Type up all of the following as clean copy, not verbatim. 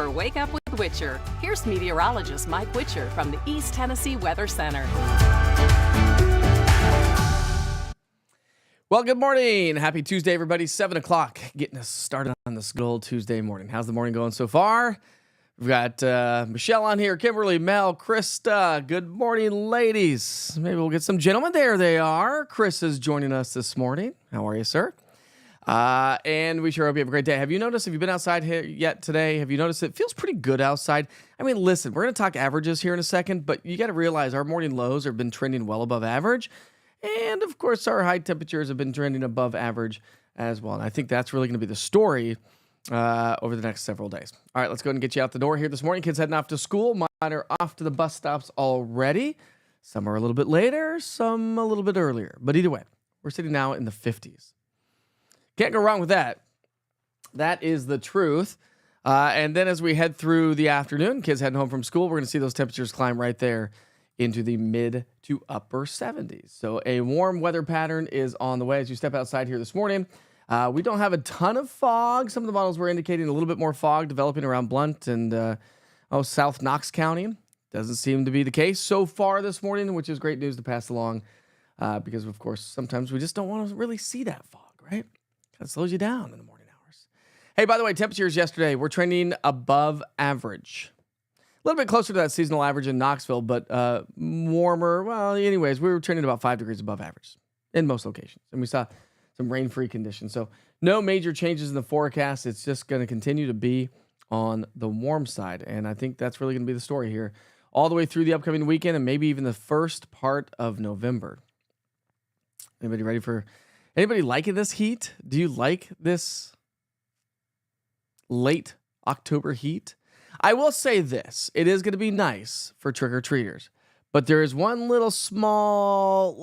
for Wake Up with Witcher. Here's meteorologist Mike Witcher from the East Tennessee Weather Center. Well, good morning. Happy Tuesday, everybody. 7 o'clock, getting us started on this good old Tuesday morning. How's the morning going so far? We've got Michelle on here, Kimberly, Mel, Krista. Good morning, ladies. Maybe we'll get some gentlemen. There they are. Chris is joining us this morning. How are you, sir? And we sure hope you have a great day. Have you noticed, if you've been outside here yet today, have you noticed it feels pretty good outside? I mean, listen, we're going to talk averages here in a second, but you got to realize our morning lows have been trending well above average. And, of course, our high temperatures have been trending above average as well. And I think that's really going to be the story over the next several days. All right, let's go ahead and get you out the door here this morning. Kids heading off to school. Mine are off to the bus stops already. Some are a little bit later, some a little bit earlier. But either way, we're sitting now in the 50s. Can't go wrong with that. That is the truth. And then as we head through the afternoon, kids heading home from school, we're going to see those temperatures climb right there into the mid to upper 70s. So a warm weather pattern is on the way as you step outside here this morning. We don't have a ton of fog. Some of the models were indicating a little bit more fog developing around Blount and South Knox County. Doesn't seem to be the case so far this morning, which is great news to pass along because, of course, sometimes we just don't want to really see that fog, right? Kind of slows you down in the morning hours. Hey, by the way, temperatures yesterday, we're trending above average. A little bit closer to that seasonal average in Knoxville, but warmer. Well, anyways, we were trending about 5 degrees above average in most locations. And we saw some rain-free conditions. So no major changes in the forecast. It's just going to continue to be on the warm side. And I think that's really going to be the story here all the way through the upcoming weekend and maybe even the first part of November. Anybody liking this heat? Do you like this late October heat? I will say this. It is going to be nice for trick-or-treaters. But there is one little small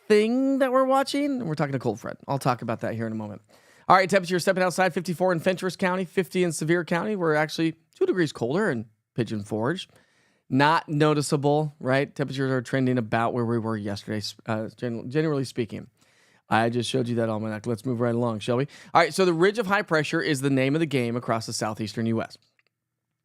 thing that we're watching. We're talking to cold front. I'll talk about that here in a moment. All right, temperature stepping outside, 54 in Fentress County, 50 in Sevier County. We're actually 2 degrees colder in Pigeon Forge. Not noticeable, right? Temperatures are trending about where we were yesterday, generally speaking. I just showed you that almanac. Let's move right along, shall we? All right, so the ridge of high pressure is the name of the game across the southeastern U.S.,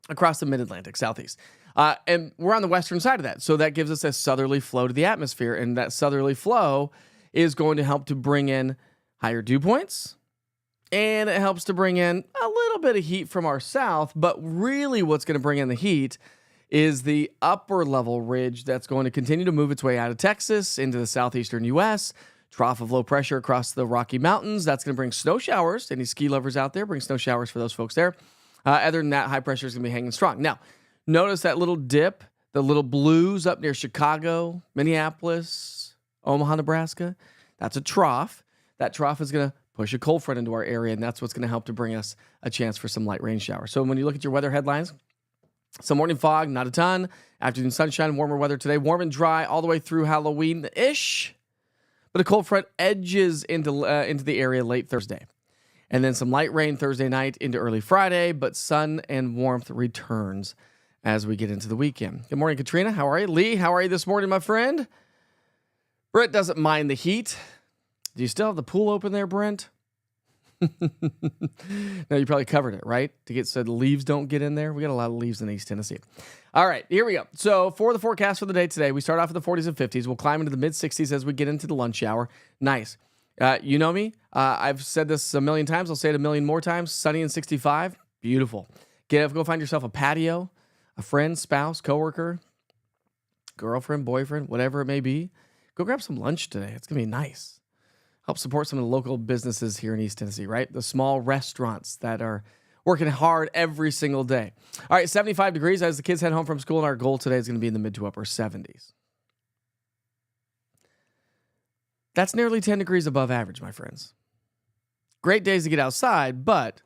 across the mid-Atlantic, southeast. And we're on the western side of that. So that gives us a southerly flow to the atmosphere. And that southerly flow is going to help to bring in higher dew points. And it helps to bring in a little bit of heat from our south. But really what's going to bring in the heat is the upper level ridge that's going to continue to move its way out of Texas into the southeastern U.S., trough of low pressure across the Rocky Mountains. That's going to bring snow showers. Any ski lovers out there, bring snow showers for those folks there. Other than that, high pressure is going to be hanging strong. Now, notice that little dip, the little blues up near Chicago, Minneapolis, Omaha, Nebraska. That's a trough. That trough is going to push a cold front into our area, and that's what's going to help to bring us a chance for some light rain showers. So when you look at your weather headlines, some morning fog, not a ton. Afternoon sunshine, warmer weather today, warm and dry all the way through Halloween-ish. But a cold front edges into the area late Thursday. And then some light rain Thursday night into early Friday, but sun and warmth returns as we get into the weekend. Good morning, Katrina. How are you? Lee, how are you this morning, my friend? Brent doesn't mind the heat. Do you still have the pool open there, Brent? No, you probably covered it, right? So the leaves don't get in there. We got a lot of leaves in East Tennessee. All right, here we go. So for the forecast for the day today, we start off in the 40s and 50s. We'll climb into the mid-60s as we get into the lunch hour. Nice. You know me. I've said this a million times. I'll say it a million more times. Sunny and 65. Beautiful. Go find yourself a patio, a friend, spouse, coworker, girlfriend, boyfriend, whatever it may be. Go grab some lunch today. It's going to be nice. Help support some of the local businesses here in East Tennessee, right? The small restaurants that are working hard every single day. All right, 75 degrees as the kids head home from school, and our goal today is going to be in the mid to upper 70s. That's nearly 10 degrees above average, my friends. Great days to get outside, but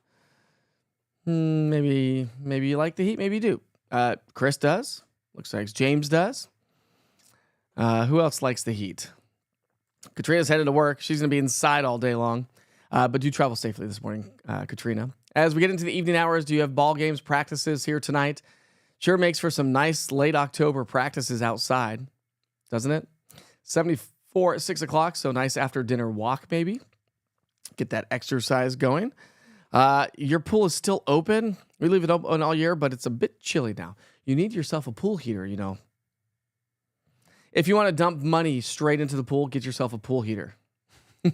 maybe you like the heat, maybe you do. Chris does. Looks like James does. Who else likes the heat? Katrina's headed to work. She's going to be inside all day long. But do travel safely this morning, Katrina. As we get into the evening hours, do you have ball games, practices here tonight? Sure makes for some nice late October practices outside, doesn't it? 74 at 6 o'clock, so nice after dinner walk maybe. Get that exercise going. Your pool is still open. We leave it open all year, but it's a bit chilly now. You need yourself a pool heater, you know. If you want to dump money straight into the pool, get yourself a pool heater. All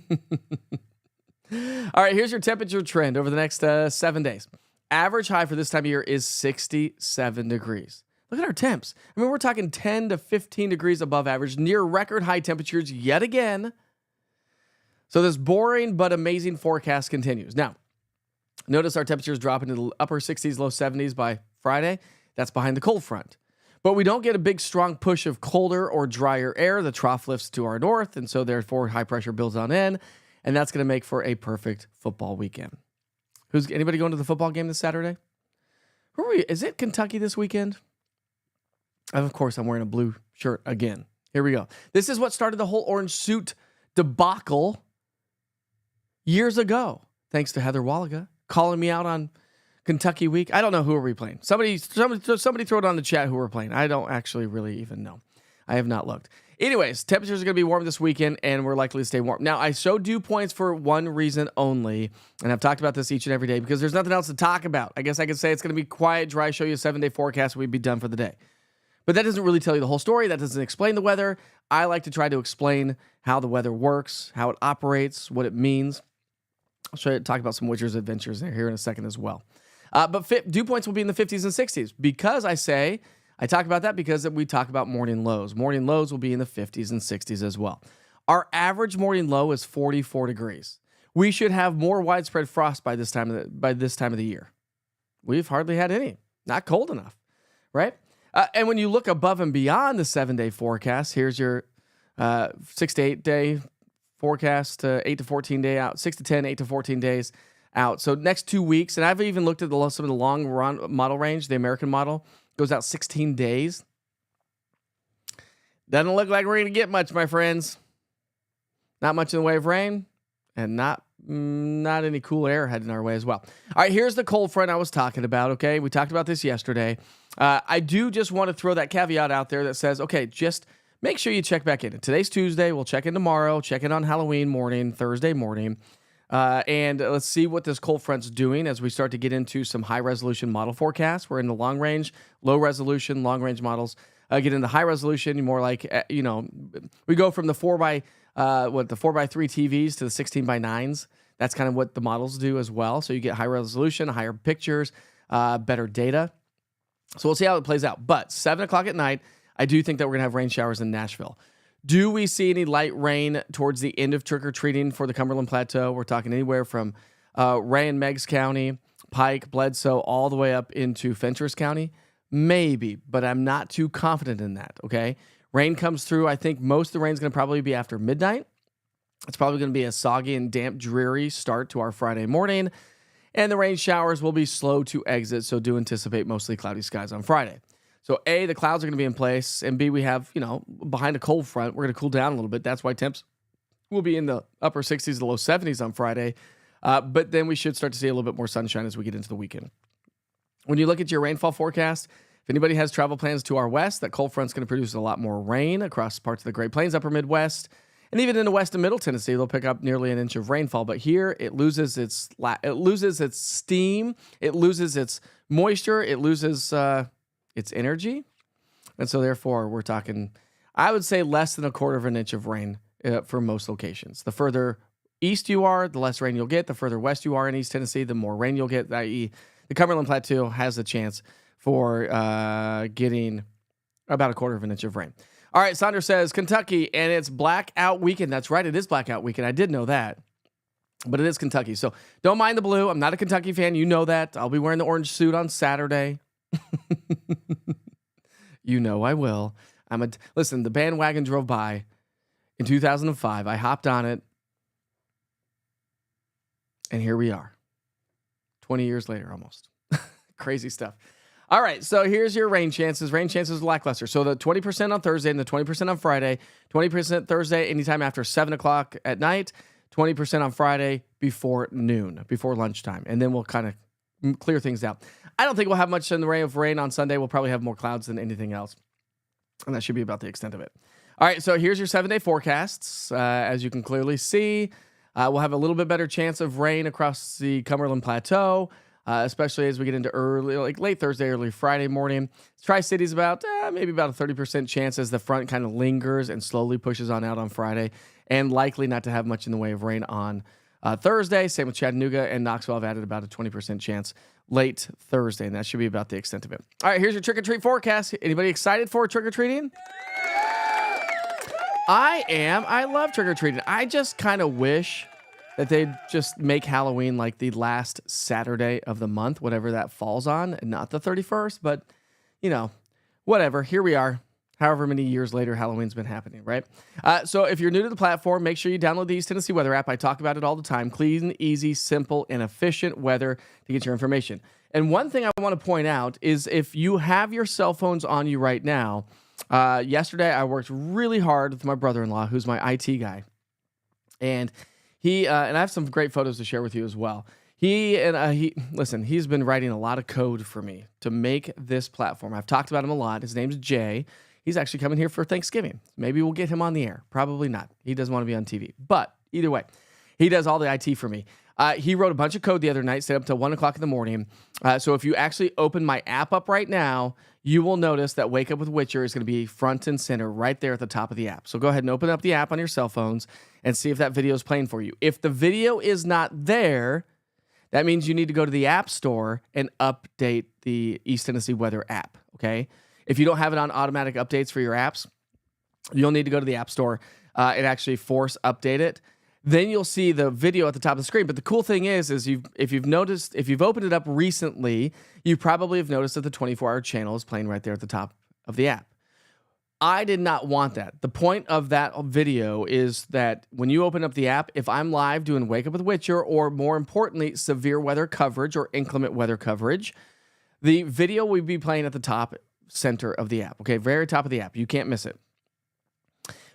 right, here's your temperature trend over the next 7 days. Average high for this time of year is 67 degrees. Look at our temps. I mean, we're talking 10 to 15 degrees above average, near record high temperatures yet again. So this boring but amazing forecast continues. Now, notice our temperatures drop into the upper 60s, low 70s by Friday. That's behind the cold front. But we don't get a big, strong push of colder or drier air. The trough lifts to our north, and so therefore high pressure builds on in, and that's going to make for a perfect football weekend. Anybody going to the football game this Saturday? Is it Kentucky this weekend? Of course, I'm wearing a blue shirt again. Here we go. This is what started the whole orange suit debacle years ago, thanks to Heather Wallaga calling me out on Kentucky week. I don't know who are we playing. Somebody throw it on the chat who we're playing. I don't actually really even know. I have not looked. Anyways, temperatures are going to be warm this weekend, and we're likely to stay warm. Now, I show dew points for one reason only, and I've talked about this each and every day because there's nothing else to talk about. I guess I could say it's going to be quiet, dry, show you a 7-day forecast, and we'd be done for the day. But that doesn't really tell you the whole story. That doesn't explain the weather. I like to try to explain how the weather works, how it operates, what it means. I'll talk about some Witcher's adventures here in a second as well. But dew points will be in the 50s and 60s because I talk about that because we talk about morning lows. Morning lows will be in the 50s and 60s as well. Our average morning low is 44 degrees. We should have more widespread frost by this time of the year. We've hardly had any. Not cold enough, right? And when you look above and beyond the 7-day forecast, here's your 6 to 8 day forecast, 8 to 14 day out, 6 to 10, 8 to 14 days out. So next 2 weeks, and I've even looked at some of the long run model range, the American model goes out 16 days. Doesn't look like we're going to get much, my friends. Not much in the way of rain, and not any cool air heading our way as well. All right, here's the cold front I was talking about, okay? We talked about this yesterday. I do just want to throw that caveat out there that says, okay, just make sure you check back in. Today's Tuesday. We'll check in tomorrow, check in on Halloween morning, Thursday morning. And let's see what this cold front's doing as we start to get into some high-resolution model forecasts. We're in the long-range, low-resolution, long-range models. Get into high-resolution, more like, we go from the 4x3 TVs to the 16x9s. That's kind of what the models do as well. So you get high resolution, higher pictures, better data. So we'll see how it plays out. But 7 o'clock at night, I do think that we're going to have rain showers in Nashville. Do we see any light rain towards the end of trick-or-treating for the Cumberland Plateau? We're talking anywhere from Ray and Meigs County, Pike, Bledsoe, all the way up into Fentress County. Maybe, but I'm not too confident in that, okay? Rain comes through. I think most of the rain's going to probably be after midnight. It's probably going to be a soggy and damp, dreary start to our Friday morning. And the rain showers will be slow to exit, so do anticipate mostly cloudy skies on Friday. So A, the clouds are going to be in place, and B, we have, behind a cold front, we're going to cool down a little bit. That's why temps will be in the upper 60s to low 70s on Friday. But then we should start to see a little bit more sunshine as we get into the weekend. When you look at your rainfall forecast, if anybody has travel plans to our west, that cold front's going to produce a lot more rain across parts of the Great Plains, upper Midwest, and even in the west and middle Tennessee, they'll pick up nearly an inch of rainfall. But here, it loses its steam, it loses its moisture, it loses its energy. And so therefore, we're talking, I would say, less than a quarter of an inch of rain for most locations. The further east you are, the less rain you'll get. The further west you are in East Tennessee, the more rain you'll get, i.e. the Cumberland Plateau has a chance for getting about a quarter of an inch of rain. All right, Saunders says, Kentucky, and it's blackout weekend. That's right, it is blackout weekend. I did know that, but it is Kentucky. So don't mind the blue. I'm not a Kentucky fan. You know that. I'll be wearing the orange suit on Saturday. You know I will. Listen, the bandwagon drove by in 2005. I hopped on it, and here we are, 20 years later almost. Crazy stuff. All right, so here's your rain chances. Rain chances lackluster. So the 20% on Thursday and the 20% on Friday. 20% Thursday anytime after 7 o'clock at night. 20% on Friday before noon, before lunchtime. And then we'll kind of clear things out. I don't think we'll have much in the way of rain on Sunday. We'll probably have more clouds than anything else. And that should be about the extent of it. All right, so here's your 7-day forecasts. As you can clearly see, we'll have a little bit better chance of rain across the Cumberland Plateau. especially as we get into early, like late Thursday, early Friday morning. Tri-City's about maybe about a 30% chance as the front kind of lingers and slowly pushes on out on Friday, and likely not to have much in the way of rain on Thursday. Same with Chattanooga and Knoxville. I've added about a 20% chance late Thursday, and that should be about the extent of it. All right, here's your trick-or-treat forecast. Anybody excited for trick-or-treating? I am. I love trick-or-treating. I just kind of wish that they'd just make Halloween like the last Saturday of the month, whatever that falls on, and not the 31st. But, whatever. Here we are. However many years later, Halloween's been happening, right? So if you're new to the platform, make sure you download the East Tennessee Weather app. I talk about it all the time. Clean, easy, simple, and efficient weather to get your information. And one thing I want to point out is if you have your cell phones on you right now, yesterday I worked really hard with my brother-in-law, who's my IT guy. And he and I have some great photos to share with you as well. He's been writing a lot of code for me to make this platform. I've talked about him a lot. His name's Jay. He's actually coming here for Thanksgiving. Maybe we'll get him on the air. Probably not. He doesn't want to be on TV. But either way, he does all the IT for me. He wrote a bunch of code the other night, stayed up till 1 o'clock in the morning. So if you actually open my app up right now, you will notice that Wake Up with Witcher is going to be front and center right there at the top of the app. So go ahead and open up the app on your cell phones and see if that video is playing for you. If the video is not there, that means you need to go to the App Store and update the East Tennessee Weather app, okay? If you don't have it on automatic updates for your apps, you'll need to go to the App Store and actually force update it. Then you'll see the video at the top of the screen. But the cool thing is if you've opened it up recently, you probably have noticed that the 24-hour channel is playing right there at the top of the app. I did not want that. The point of that video is that when you open up the app, if I'm live doing Wake Up with Witcher, or more importantly, severe weather coverage or inclement weather coverage, the video will be playing at the top center of the app, okay? Very top of the app. You can't miss it.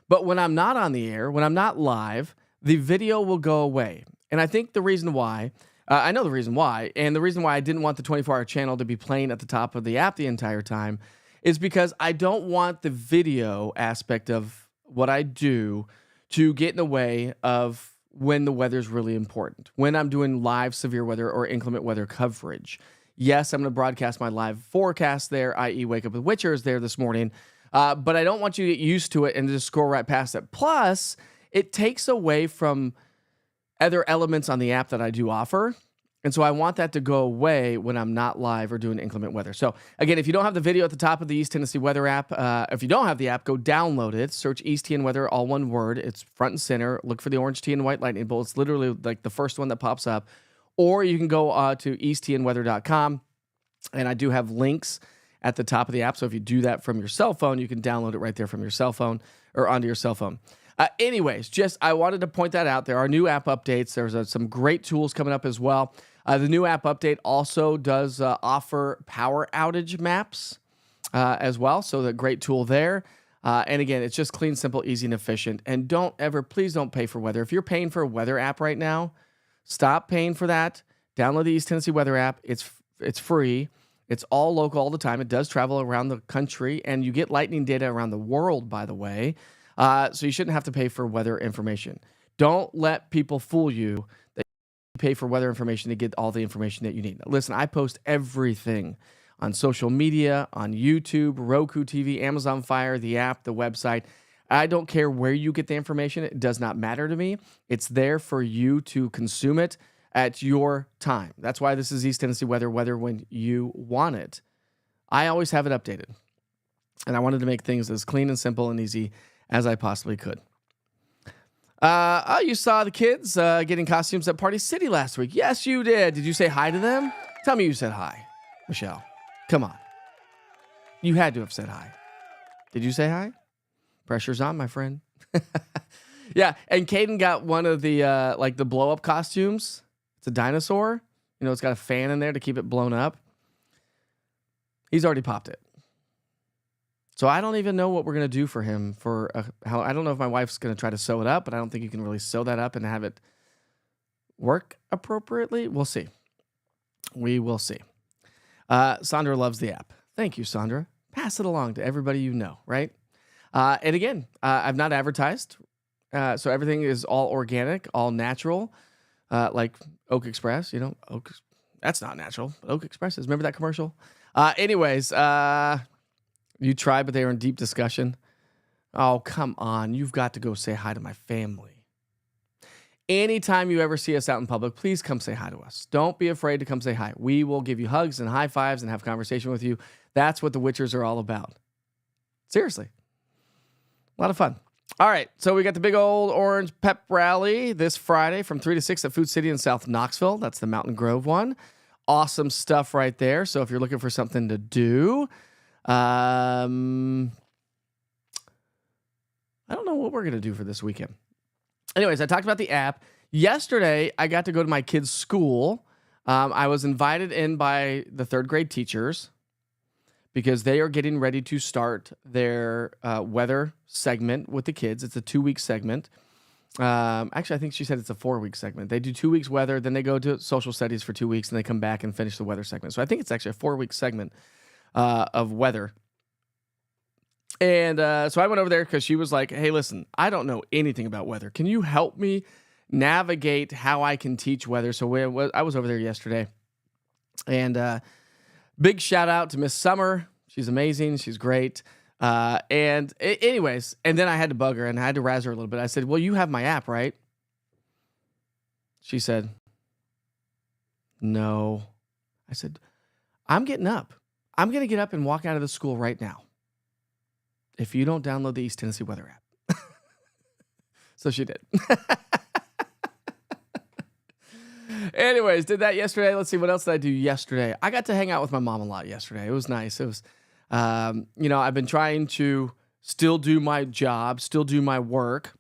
But when I'm not on the air, when I'm not live, the video will go away. And I think the reason why, I know the reason why, and the reason why I didn't want the 24-hour channel to be playing at the top of the app the entire time is because I don't want the video aspect of what I do to get in the way of when the weather's really important, when I'm doing live severe weather or inclement weather coverage. Yes, I'm going to broadcast my live forecast there, i.e. Wake Up with Witcher is there this morning, but I don't want you to get used to it and just scroll right past it. Plus, it takes away from other elements on the app that I do offer. And so I want that to go away when I'm not live or doing inclement weather. So again, if you don't have the video at the top of the East Tennessee Weather app, if you don't have the app, go download it. Search eastTNweather, all one word. It's front and center. Look for the orange T and white lightning bolt. It's literally like the first one that pops up. Or you can go to eastTNweather.com. And I do have links at the top of the app. So if you do that from your cell phone, you can download it right there from your cell phone or onto your cell phone. Anyways, I wanted to point that out. There are new app updates. There's some great tools coming up as well. The new app update also does offer power outage maps as well. So the great tool there. And again, it's just clean, simple, easy, and efficient. And please don't pay for weather. If you're paying for a weather app right now, stop paying for that. Download the East Tennessee Weather app. It's free. It's all local all the time. It does travel around the country, and you get lightning data around the world, by the way. So you shouldn't have to pay for weather information. Don't let people fool you that you pay for weather information to get all the information that you need. Listen, I post everything on social media, on YouTube, Roku TV, Amazon Fire, the app, the website. I don't care where you get the information. It does not matter to me. It's there for you to consume it at your time. That's why this is East Tennessee Weather when you want it. I always have it updated. And I wanted to make things as clean and simple and easy as I possibly could. You saw the kids getting costumes at Party City last week. Yes, you did. Did you say hi to them? Tell me you said hi, Michelle. Come on. You had to have said hi. Did you say hi? Pressure's on, my friend. Yeah, and Caden got one of the the blow-up costumes. It's a dinosaur. It's got a fan in there to keep it blown up. He's already popped it. So I don't even know what we're going to do for him I don't know if my wife's going to try to sew it up, but I don't think you can really sew that up and have it work appropriately. We'll see. We will see. Sandra loves the app. Thank you, Sandra. Pass it along to everybody you know, right? And again, I've not advertised. So everything is all organic, all natural, like Oak Express, That's not natural. But Oak Expresses. Remember that commercial? Anyways, you tried, but they were in deep discussion. Oh, come on. You've got to go say hi to my family. Anytime you ever see us out in public, please come say hi to us. Don't be afraid to come say hi. We will give you hugs and high fives and have conversation with you. That's what the Witchers are all about. Seriously. A lot of fun. All right, so we got the big old orange pep rally this Friday from 3 to 6 at Food City in South Knoxville. That's the Mountain Grove one. Awesome stuff right there. So if you're looking for something to do, I don't know what we're going to do for this weekend. Anyways, I talked about the app. Yesterday, I got to go to my kids' school. I was invited in by the third grade teachers because they are getting ready to start their weather segment with the kids. It's a 2-week segment. Actually, I think she said it's a 4-week segment. They do 2 weeks weather, then they go to social studies for 2 weeks, and they come back and finish the weather segment. So I think it's actually a 4-week segment of weather. And so I went over there because she was like, hey, listen, I don't know anything about weather. Can you help me navigate how I can teach weather? So I was over there yesterday. And big shout out to Miss Summer. She's amazing. She's great. Anyways, and then I had to bug her and I had to razz her a little bit. I said, well, you have my app, right? She said, no. I said, I'm getting up. I'm going to get up and walk out of the school right now if you don't download the East Tennessee Weather app. So she did. Anyways, did that yesterday. Let's see, what else did I do yesterday? I got to hang out with my mom a lot yesterday. It was nice. It was, I've been trying to still do my job, still do my work,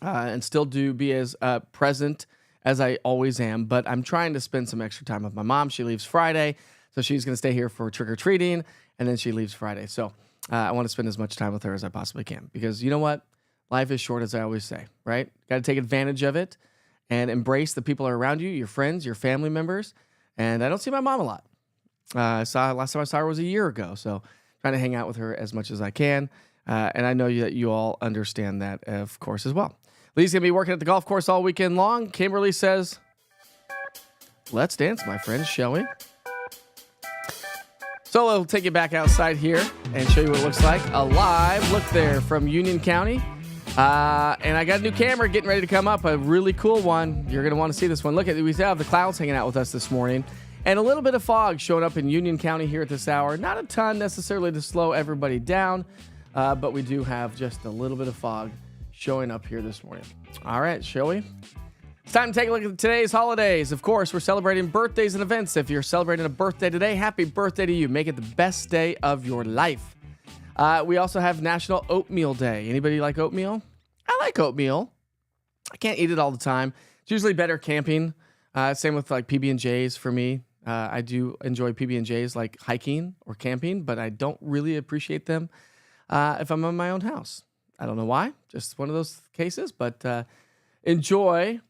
and still be as present as I always am. But I'm trying to spend some extra time with my mom. She leaves Friday, so she's going to stay here for trick-or-treating, and then she leaves Friday. So I want to spend as much time with her as I possibly can because you know what? Life is short, as I always say, right? Got to take advantage of it and embrace the people around you, your friends, your family members. And I don't see my mom a lot. Last time I saw her was a year ago, so trying to hang out with her as much as I can. And I know that you all understand that, of course, as well. Lee's going to be working at the golf course all weekend long. Kimberly says, let's dance, my friends, shall we? So we'll take you back outside here and show you what it looks like. A live look there from Union County. And I got a new camera getting ready to come up, a really cool one. You're going to want to see this one. Look at, we still have the clouds hanging out with us this morning. And a little bit of fog showing up in Union County here at this hour. Not a ton necessarily to slow everybody down, but we do have just a little bit of fog showing up here this morning. All right, shall we? It's time to take a look at today's holidays. Of course, we're celebrating birthdays and events. If you're celebrating a birthday today, happy birthday to you. Make it the best day of your life. We also have National Oatmeal Day. Anybody like oatmeal? I like oatmeal. I can't eat it all the time. It's usually better camping. Same with like PB&Js for me. I do enjoy PB&Js like hiking or camping, but I don't really appreciate them if I'm in my own house. I don't know why. Just one of those cases, but enjoy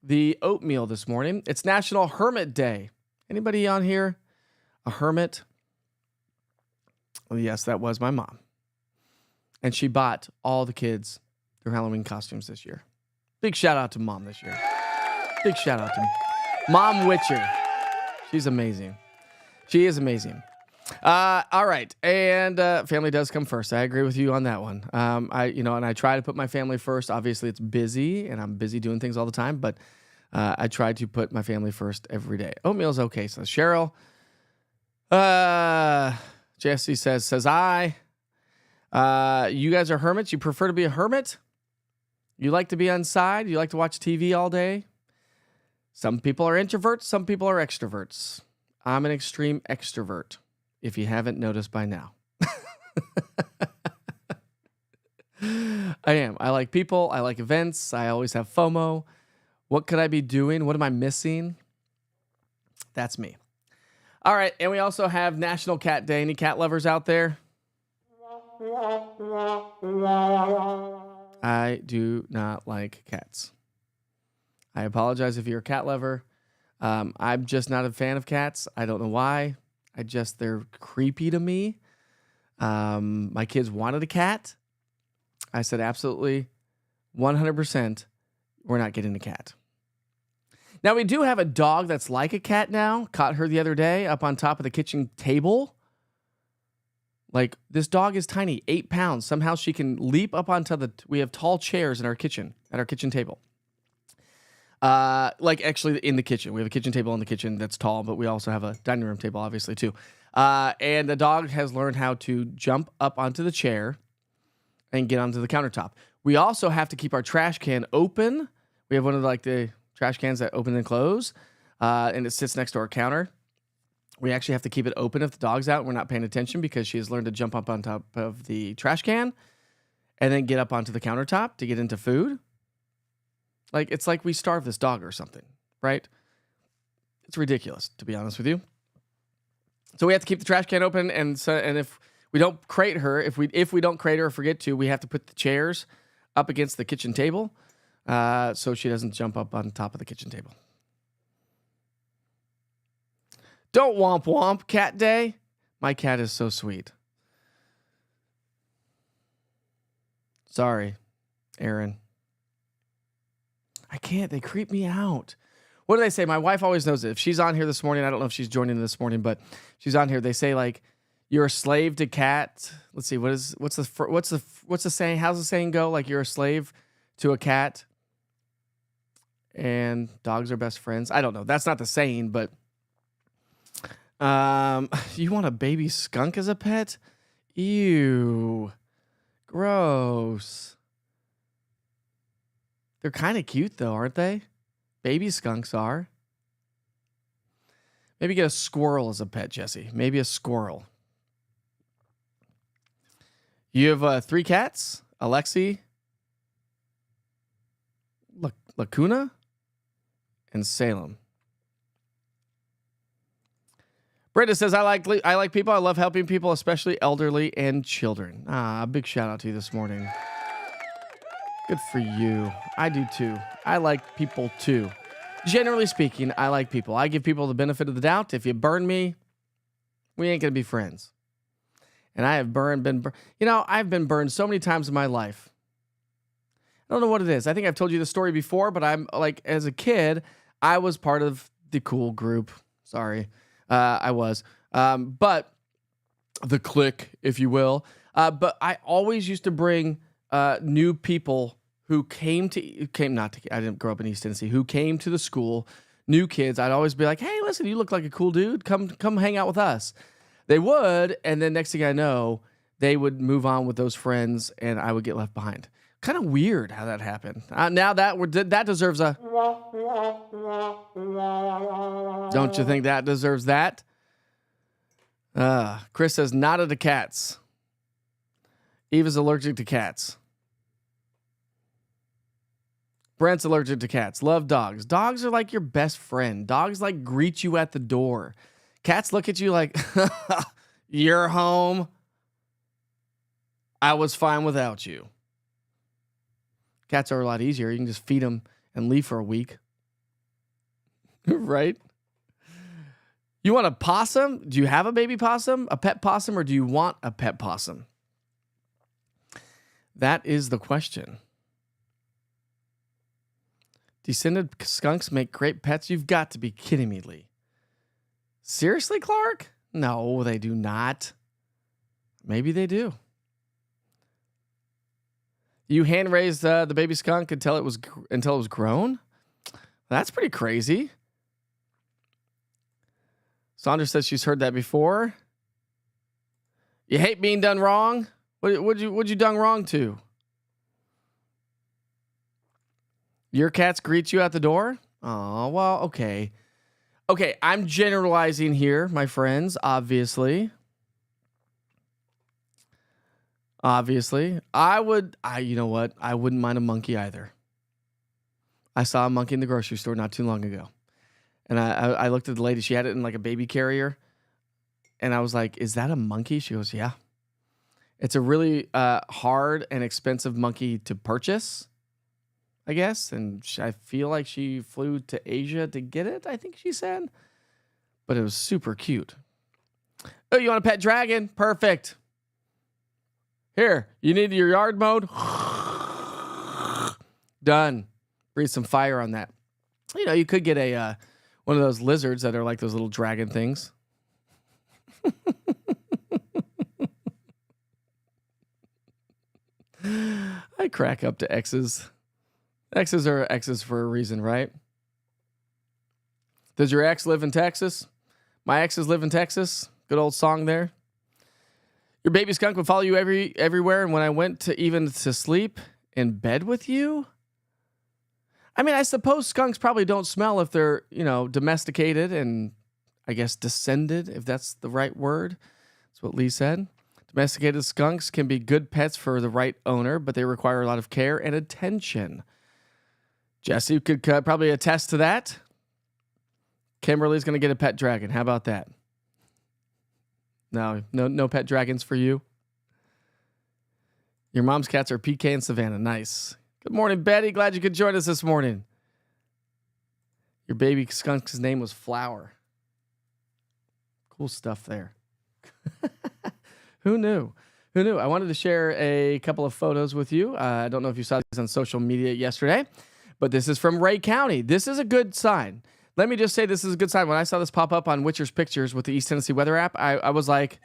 the oatmeal this morning. It's National Hermit Day. Anybody on here a hermit? Well, yes, that was my mom. And she bought all the kids their Halloween costumes this year. Big shout out to Mom this year. Big shout out to Mom Witcher. She's amazing. She is amazing. All right. And family does come first. I agree with you on that one. And I try to put my family first. Obviously, it's busy, and I'm busy doing things all the time, but I try to put my family first every day. Oatmeal's okay, says Cheryl. Jesse says I. You guys are hermits? You prefer to be a hermit? You like to be inside? You like to watch TV all day? Some people are introverts. Some people are extroverts. I'm an extreme extrovert, if you haven't noticed by now. I am. I like people. I like events. I always have FOMO. What could I be doing? What am I missing? That's me. All right. And we also have National Cat Day. Any cat lovers out there? I do not like cats. I apologize if you're a cat lover. I'm just not a fan of cats. I don't know why. They're creepy to me. My kids wanted a cat. I said, absolutely, 100%, we're not getting a cat. Now, we do have a dog that's like a cat now. Caught her the other day up on top of the kitchen table. Like, this dog is tiny, 8 pounds. Somehow she can leap up onto we have tall chairs in our kitchen, at our kitchen table. Like, actually, in the kitchen. We have a kitchen table in the kitchen that's tall, but we also have a dining room table, obviously, too. And the dog has learned how to jump up onto the chair and get onto the countertop. We also have to keep our trash can open. We have one of the trash cans that open and close, and it sits next to our counter. We actually have to keep it open if the dog's out and we're not paying attention because she has learned to jump up on top of the trash can and then get up onto the countertop to get into food. Like, it's like we starve this dog or something, right? It's ridiculous, to be honest with you. So we have to keep the trash can open, and if we don't crate her, if we don't crate her or forget to, we have to put the chairs up against the kitchen table so she doesn't jump up on top of the kitchen table. Don't womp womp, cat day. My cat is so sweet. Sorry, Aaron. I can't. They creep me out. What do they say? My wife always knows it. If she's on here this morning, I don't know if she's joining this morning, but she's on here. They say, like, you're a slave to cat. Let's see. What's the saying? How's the saying go? Like, you're a slave to a cat and dogs are best friends. I don't know. That's not the saying, but you want a baby skunk as a pet? Ew. Gross. They're kind of cute, though, aren't they? Baby skunks are. Maybe get a squirrel as a pet, Jesse. Maybe a squirrel. You have 3 cats? Alexi, Lacuna, and Salem. Britta says, I like people. I love helping people, especially elderly and children. A big shout out to you this morning. Good for you. I do too. I like people too. Generally speaking, I like people. I give people the benefit of the doubt. If you burn me, we ain't going to be friends. And I have I've been burned so many times in my life. I don't know what it is. I think I've told you the story before, but I'm like, as a kid, I was part of the cool group. Sorry. I was. But the clique, if you will. But I always used to bring new people who I didn't grow up in East Tennessee, who came to the school, new kids. I'd always be like, hey, listen, you look like a cool dude. Come hang out with us. They would, and then next thing I know, they would move on with those friends, and I would get left behind. Kind of weird how that happened. Now that deserves a... Don't you think that deserves that? Chris says, not to cats. Eva's allergic to cats. Brent's allergic to cats. Love dogs. Dogs are like your best friend. Dogs like greet you at the door. Cats look at you like, you're home. I was fine without you. Cats are a lot easier. You can just feed them and leave for a week. Right? You want a possum? Do you have a baby possum? A pet possum? Or do you want a pet possum? That is the question. Descended skunks make great pets? You've got to be kidding me, Lee. Seriously, Clark? No, they do not. Maybe they do. You hand raised the baby skunk until it was grown? That's pretty crazy. Sandra says she's heard that before. You hate being done wrong? What'd you done wrong to? Your cats greet you at the door? Oh, well, okay. Okay, I'm generalizing here, my friends, obviously. You know what? I wouldn't mind a monkey either. I saw a monkey in the grocery store not too long ago. And I looked at the lady. She had it in like a baby carrier. And I was like, is that a monkey? She goes, yeah. It's a really hard and expensive monkey to purchase, I guess. And I feel like she flew to Asia to get it, I think she said. But it was super cute. Oh, you want a pet dragon? Perfect. Here, you need your yard mowed? Done. Breathe some fire on that. You could get a one of those lizards that are like those little dragon things. I crack up to X's. X's are X's for a reason, right? Does your ex live in Texas? My exes live in Texas. Good old song there. Your baby skunk would follow you everywhere, and when I went to sleep in bed with you? I mean, I suppose skunks probably don't smell if they're, domesticated and I guess descended, if that's the right word. That's what Lee said. Domesticated skunks can be good pets for the right owner, but they require a lot of care and attention. Jesse could probably attest to that. Kimberly's going to get a pet dragon. How about that? No pet dragons for you. Your mom's cats are PK and Savannah. Nice. Good morning, Betty. Glad you could join us this morning. Your baby skunk's name was Flower. Cool stuff there. Who knew? I wanted to share a couple of photos with you. I don't know if you saw these on social media yesterday, but this is from Ray County. This is a good sign. Let me just say this is a good sign. When I saw this pop up on Witcher's Pictures with the East Tennessee Weather app, I was like,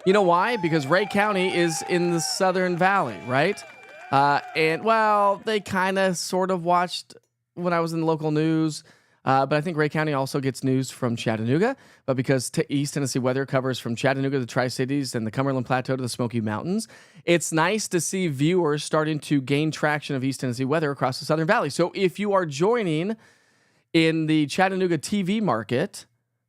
you know why? Because Ray County is in the Southern Valley, right? They kind of sort of watched when I was in the local news. But I think Ray County also gets news from Chattanooga. But because East Tennessee Weather covers from Chattanooga to the Tri-Cities and the Cumberland Plateau to the Smoky Mountains, it's nice to see viewers starting to gain traction of East Tennessee Weather across the Southern Valley. So if you are joining in the Chattanooga TV market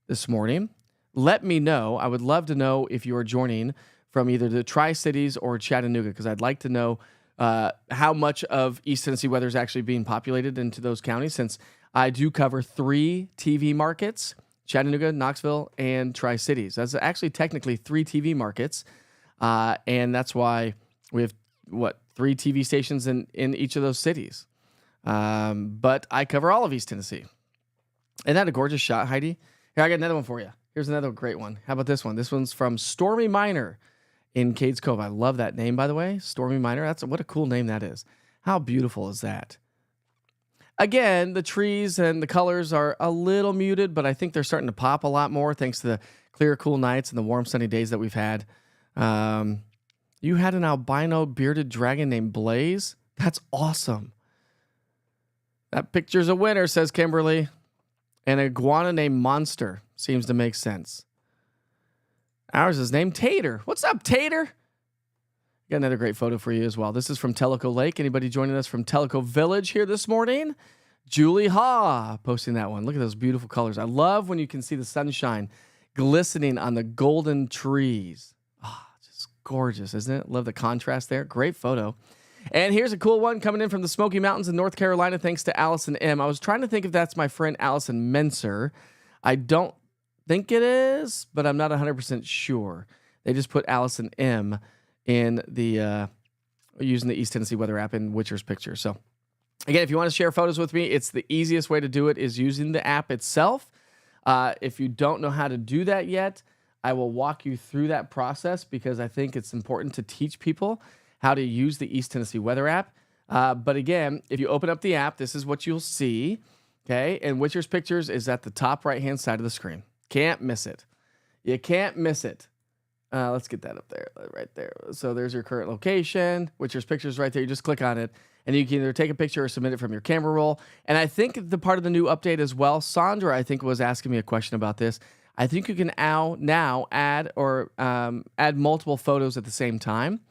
this morning, let me know. I would love to know if you are joining from either the Tri-Cities or Chattanooga, because I'd like to know how much of East Tennessee Weather is actually being populated into those counties, since I do cover 3 TV markets: Chattanooga, Knoxville, and Tri-Cities. That's actually technically 3 TV markets, and that's why we have, 3 TV stations in each of those cities. But I cover all of East Tennessee. Isn't that a gorgeous shot, Heidi? Here, I got another one for you. Here's another great one. How about this one? This one's from Stormy Minor in Cades Cove. I love that name, by the way. Stormy Minor. What a cool name that is. How beautiful is that? Again, the trees and the colors are a little muted, but I think they're starting to pop a lot more thanks to the clear, cool nights and the warm, sunny days that we've had. You had an albino bearded dragon named Blaze? That's awesome. That picture's a winner, says Kimberly. An iguana named Monster seems to make sense. Ours is named Tater. What's up, Tater? Got another great photo for you as well. This is from Tellico Lake. Anybody joining us from Tellico Village here this morning? Julie Haw posting that one. Look at those beautiful colors. I love when you can see the sunshine glistening on the golden trees. Just gorgeous, isn't it? Love the contrast there. Great photo. And here's a cool one coming in from the Smoky Mountains in North Carolina, thanks to Allison M. I was trying to think if that's my friend Allison Menser. I don't think it is, but I'm not 100% sure. They just put Allison M in the using the East Tennessee Weather app in Witcher's Picture. So again, if you want to share photos with me, it's the easiest way to do it is using the app itself. If you don't know how to do that yet, I will walk you through that process, because I think it's important to teach people how to use the East Tennessee Weather app. But again, if you open up the app, this is what you'll see. Okay, and Witcher's Pictures is at the top right-hand side of the screen. Can't miss it. You can't miss it. Let's get that up there, right there. So there's your current location. Witcher's Pictures right there. You just click on it, and you can either take a picture or submit it from your camera roll. And I think the part of the new update as well, Sandra, I think, was asking me a question about this. I think you can now add multiple photos at the same time.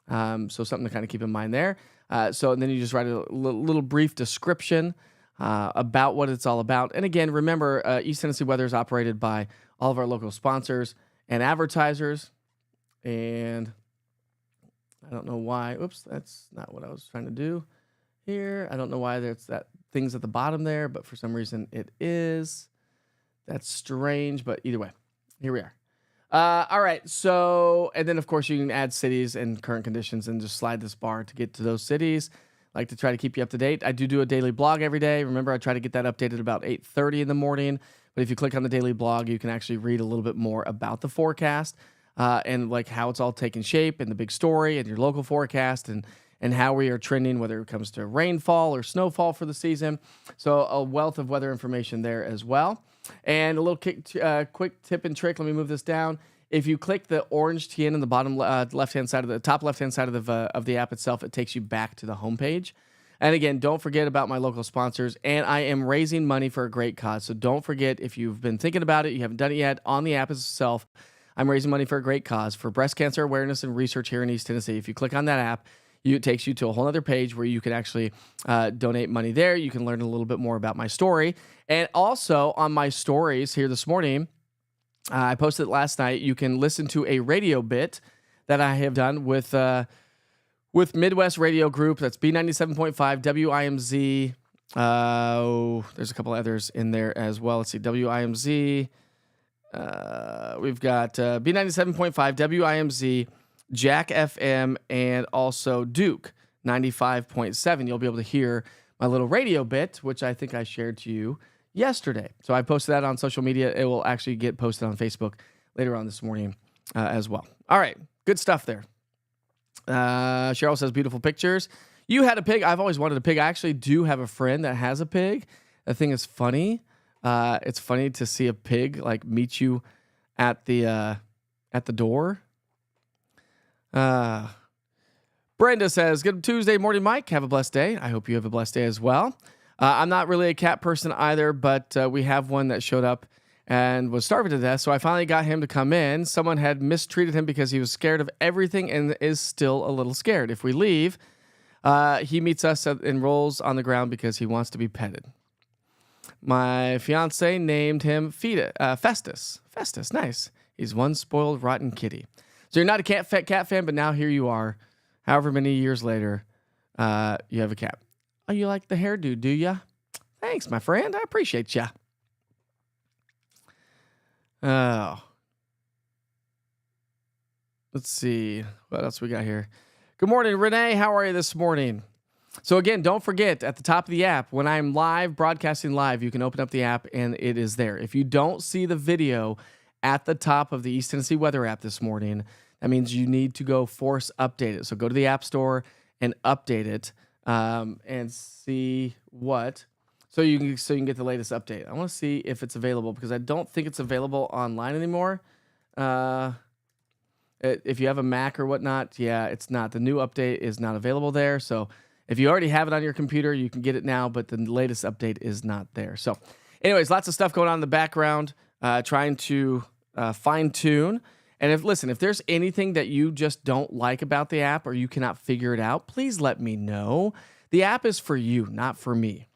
So something to kind of keep in mind there. And then you just write a little brief description about what it's all about. And again, remember, East Tennessee Weather is operated by all of our local sponsors and advertisers. And I don't know why. Oops, that's not what I was trying to do here. I don't know why there's that thing's at the bottom there, but for some reason it is. That's strange, but either way, here we are. All right, so, and then of course you can add cities and current conditions and just slide this bar to get to those cities. I like to try to keep you up to date. I do a daily blog every day. Remember, I try to get that updated about 8:30 in the morning. But if you click on the daily blog, you can actually read a little bit more about the forecast and like how it's all taking shape and the big story and your local forecast and and how we are trending, whether it comes to rainfall or snowfall for the season. So a wealth of weather information there as well. And a little quick tip and trick. Let me move this down. If you click the orange TN in the bottom left-hand side of the top left-hand side of the app itself, it takes you back to the homepage. And again, don't forget about my local sponsors. And I am raising money for a great cause. So don't forget, if you've been thinking about it, you haven't done it yet, on the app itself, I'm raising money for a great cause for breast cancer awareness and research here in East Tennessee. If you click on that app, it takes you to a whole other page where you can actually donate money there. You can learn a little bit more about my story. And also on my stories here this morning, I posted it last night. You can listen to a radio bit that I have done with Midwest Radio Group. That's B97.5, WIMZ. There's a couple others in there as well. Let's see, WIMZ. We've got B97.5, WIMZ, Jack FM, and also Duke 95.7. You'll be able to hear my little radio bit, which I think I shared to you yesterday. So I posted that on social media. It will actually get posted on Facebook later on this morning as well. All right, good stuff there. Cheryl says, beautiful pictures. You had a pig. I've always wanted a pig. I actually do have a friend that has a pig. The thing is funny. It's funny to see a pig like meet you at the door. Brenda says, good Tuesday morning, Mike. Have a blessed day. I hope you have a blessed day as well. I'm not really a cat person either, but we have one that showed up and was starving to death. So I finally got him to come in. Someone had mistreated him because he was scared of everything and is still a little scared. If we leave, he meets us and rolls on the ground because he wants to be petted. My fiance named him Festus. Festus, nice. He's one spoiled, rotten kitty. So you're not a cat fan, but now here you are. However many years later, you have a cat. Oh, you like the hairdo, do ya? Thanks, my friend. I appreciate ya. Oh. Let's see. What else we got here? Good morning, Renee. How are you this morning? So again, don't forget, at the top of the app, when I'm broadcasting live, you can open up the app and it is there. If you don't see the video at the top of the East Tennessee Weather app this morning, that means you need to go force update it. So go to the App Store and update it and see what. So you can get the latest update. I want to see if it's available because I don't think it's available online anymore. If you have a Mac or whatnot, yeah, it's not. The new update is not available there. So if you already have it on your computer, you can get it now, but the latest update is not there. So anyways, lots of stuff going on in the background, trying to fine tune. And if there's anything that you just don't like about the app or you cannot figure it out, please let me know. The app is for you, not for me.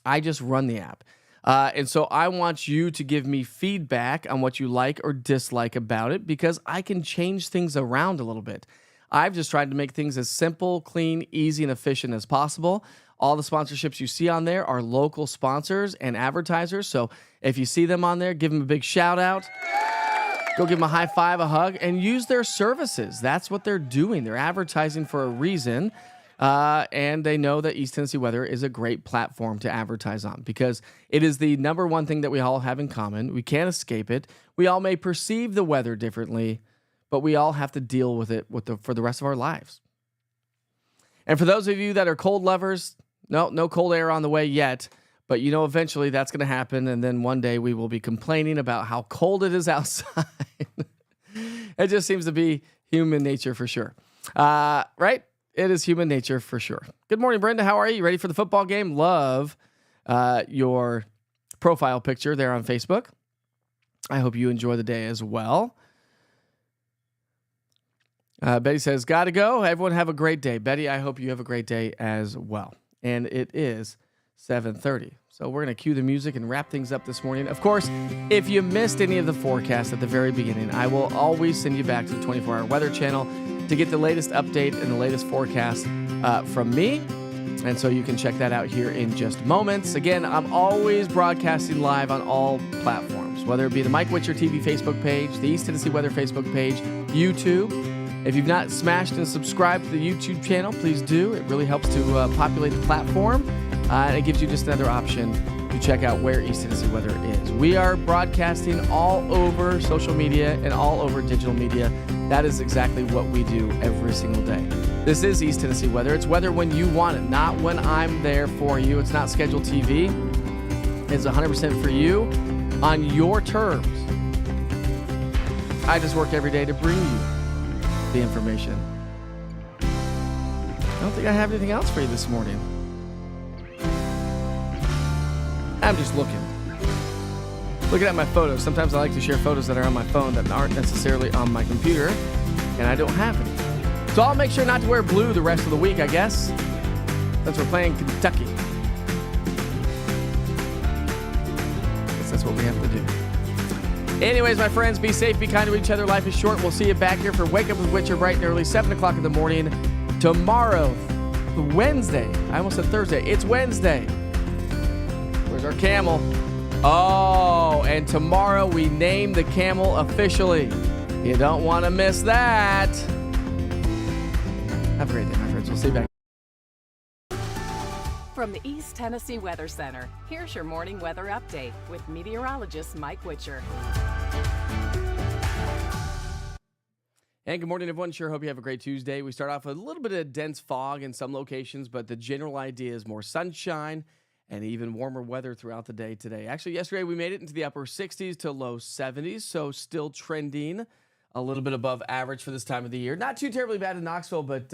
I just run the app. And so I want you to give me feedback on what you like or dislike about it because I can change things around a little bit. I've just tried to make things as simple, clean, easy, and efficient as possible. All the sponsorships you see on there are local sponsors and advertisers. So if you see them on there, give them a big shout out. Go give them a high five, a hug, and use their services. That's what they're doing. They're advertising for a reason. And they know that East Tennessee Weather is a great platform to advertise on because it is the number one thing that we all have in common. We can't escape it. We all may perceive the weather differently, but we all have to deal with it for the rest of our lives. And for those of you that are cold lovers, no cold air on the way yet, but eventually that's going to happen. And then one day we will be complaining about how cold it is outside. It just seems to be human nature for sure. Right? It is human nature for sure. Good morning, Brenda. How are you? Ready for the football game? Love your profile picture there on Facebook. I hope you enjoy the day as well. Betty says, gotta go. Everyone have a great day. Betty, I hope you have a great day as well. And it is 7:30. So we're going to cue the music and wrap things up this morning. Of course, if you missed any of the forecast at the very beginning, I will always send you back to the 24-hour weather channel to get the latest update and the latest forecast from me. And so you can check that out here in just moments. Again, I'm always broadcasting live on all platforms, whether it be the Mike Witcher TV Facebook page, the East Tennessee Weather Facebook page, YouTube. If you've not smashed and subscribed to the YouTube channel, please do. It really helps to populate the platform. And it gives you just another option to check out where East Tennessee Weather is. We are broadcasting all over social media and all over digital media. That is exactly what we do every single day. This is East Tennessee Weather. It's weather when you want it, not when I'm there for you. It's not scheduled TV. It's 100% for you on your terms. I just work every day to bring you the information. I don't think I have anything else for you this morning. I'm just looking at my photos. Sometimes I like to share photos that are on my phone that aren't necessarily on my computer, and I don't have any. So I'll make sure not to wear blue the rest of the week, I guess, since we're playing Kentucky. I guess that's what we have to do. Anyways, my friends, be safe, be kind to each other. Life is short. We'll see you back here for Wake Up with Witcher bright and early, 7 o'clock in the morning. Tomorrow, Wednesday. I almost said Thursday. It's Wednesday. Where's our camel? Oh, and tomorrow we name the camel officially. You don't want to miss that. Have a great day, my friends. We'll see you back. From the East Tennessee Weather Center, here's your morning weather update with meteorologist Mike Witcher. And good morning, everyone. Sure hope you have a great Tuesday. We start off with a little bit of dense fog in some locations, but the general idea is more sunshine and even warmer weather throughout the day today. Actually, yesterday we made it into the upper 60s to low 70s, so still trending a little bit above average for this time of the year. Not too terribly bad in Knoxville, but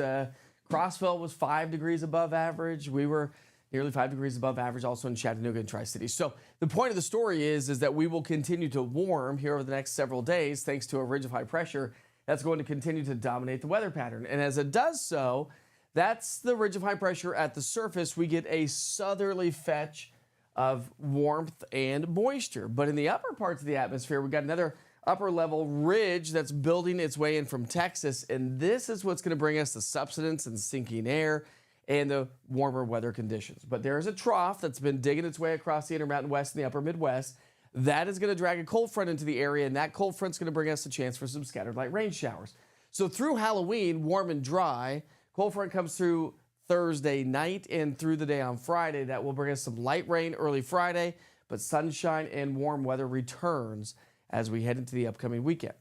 Crossville was 5 degrees above average. We were nearly 5 degrees above average also in Chattanooga and Tri-Cities. So the point of the story is that we will continue to warm here over the next several days thanks to a ridge of high pressure that's going to continue to dominate the weather pattern. And as it does so, that's the ridge of high pressure at the surface. We get a southerly fetch of warmth and moisture. But in the upper parts of the atmosphere, we've got another upper level ridge that's building its way in from Texas. And this is what's going to bring us the subsidence and sinking air and the warmer weather conditions. But there is a trough that's been digging its way across the Intermountain West and the upper Midwest. That is going to drag a cold front into the area, and that cold front's going to bring us a chance for some scattered light rain showers. So through Halloween, warm and dry. Cold front comes through Thursday night and through the day on Friday. That will bring us some light rain early Friday, but sunshine and warm weather returns as we head into the upcoming weekend.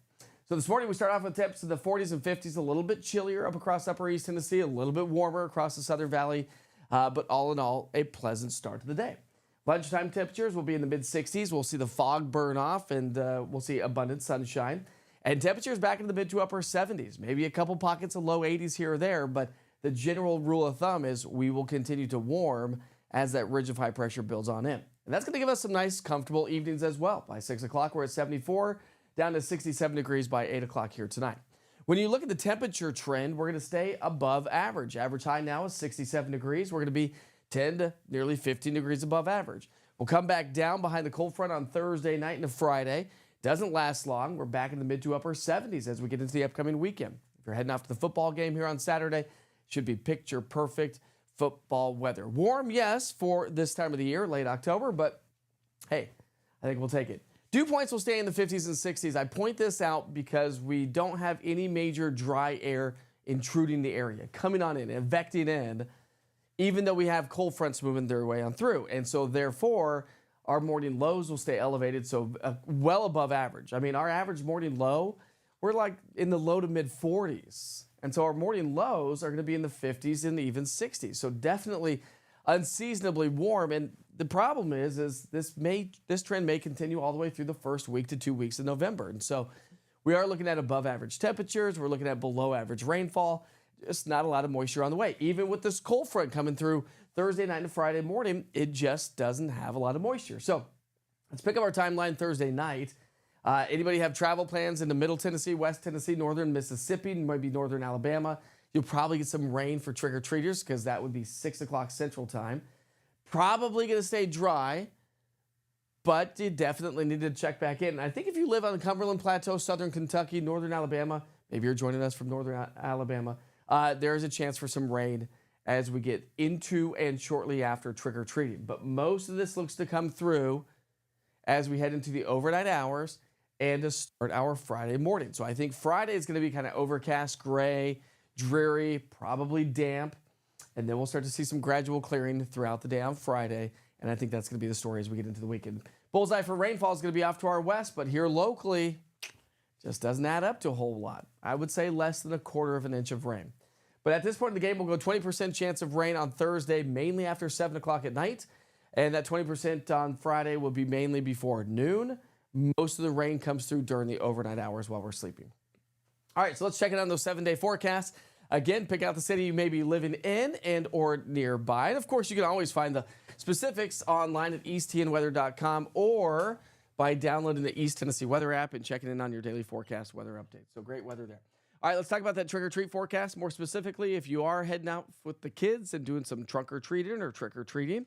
So this morning we start off with temps in the 40s and 50s, a little bit chillier up across upper East Tennessee, a little bit warmer across the Southern Valley, but all in all, a pleasant start to the day. Lunchtime temperatures will be in the mid-60s. We'll see the fog burn off, and we'll see abundant sunshine. And temperatures back in the mid to upper 70s, maybe a couple pockets of low 80s here or there, but the general rule of thumb is we will continue to warm as that ridge of high pressure builds on in. And that's going to give us some nice, comfortable evenings as well. By 6 o'clock, we're at 74, down to 67 degrees by 8 o'clock here tonight. When you look at the temperature trend, we're going to stay above average. Average high now is 67 degrees. We're going to be 10 to nearly 15 degrees above average. We'll come back down behind the cold front on Thursday night into Friday. Doesn't last long. We're back in the mid to upper 70s as we get into the upcoming weekend. If you're heading off to the football game here on Saturday, should be picture perfect football weather. Warm, yes, for this time of the year, late October, but hey, I think we'll take it. Dew points will stay in the 50s and 60s. I point this out because we don't have any major dry air intruding the area, coming on in, evecting in, even though we have cold fronts moving their way on through. And so therefore, our morning lows will stay elevated, so well above average. I mean, our average morning low, we're like in the low to mid 40s. And so our morning lows are going to be in the 50s and even 60s. So definitely unseasonably warm. And the problem is this trend may continue all the way through the first week to 2 weeks in November. And so we are looking at above average temperatures. We're looking at below average rainfall. Just not a lot of moisture on the way. Even with this cold front coming through Thursday night and Friday morning, it just doesn't have a lot of moisture. So let's pick up our timeline Thursday night. Anybody have travel plans into Middle Tennessee, West Tennessee, Northern Mississippi, maybe Northern Alabama? You'll probably get some rain for trick-or-treaters because that would be 6 o'clock Central Time. Probably going to stay dry, but you definitely need to check back in. I think if you live on the Cumberland Plateau, Southern Kentucky, Northern Alabama, maybe you're joining us from Northern Alabama, there is a chance for some rain as we get into and shortly after trick-or-treating. But most of this looks to come through as we head into the overnight hours and to start our Friday morning. So I think Friday is going to be kind of overcast, gray, dreary, probably damp. And then we'll start to see some gradual clearing throughout the day on Friday And I think that's going to be the story as we get into the weekend. Bullseye for rainfall is going to be off to our west, but here locally, just doesn't add up to a whole lot. I would say less than 1/4 of an inch of rain. But at this point in the game, we'll go 20% chance of rain on Thursday, mainly after 7 o'clock at night. And that 20% on Friday will be mainly before noon. Most of the rain comes through during the overnight hours while we're sleeping. All right, so let's check it on those 7-day forecasts. Again, pick out the city you may be living in and or nearby. And of course, you can always find the specifics online at eastTNweather.com or by downloading the East Tennessee Weather app and checking in on your daily forecast weather update. So great weather there. All right, let's talk about that trick-or-treat forecast. More specifically, if you are heading out with the kids and doing some trunk-or-treating or trick-or-treating,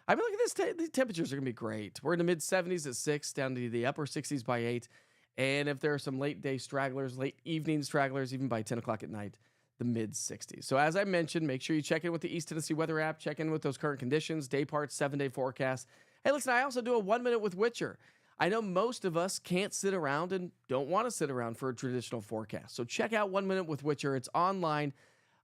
I mean, look at this. These temperatures are going to be great. We're in the mid-70s at 6, down to the upper 60s by 8. And if there are some late-day stragglers, late evening stragglers, even by 10 o'clock at night, the mid-60s. So as I mentioned, make sure you check in with the East Tennessee Weather app. Check in with those current conditions, day parts, 7-day forecast. Hey, listen, I also do a 1 Minute with Witcher. I know most of us can't sit around and don't want to sit around for a traditional forecast. So check out 1 Minute with Witcher. It's online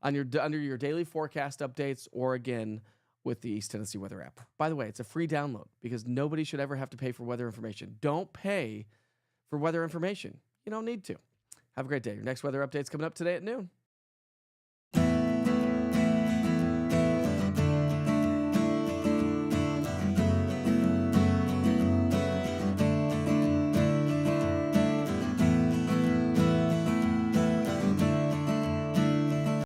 on under your daily forecast updates or, again, with the East Tennessee Weather app. By the way, it's a free download because nobody should ever have to pay for weather information. Don't pay for weather information. You don't need to. Have a great day. Your next weather update's coming up today at noon.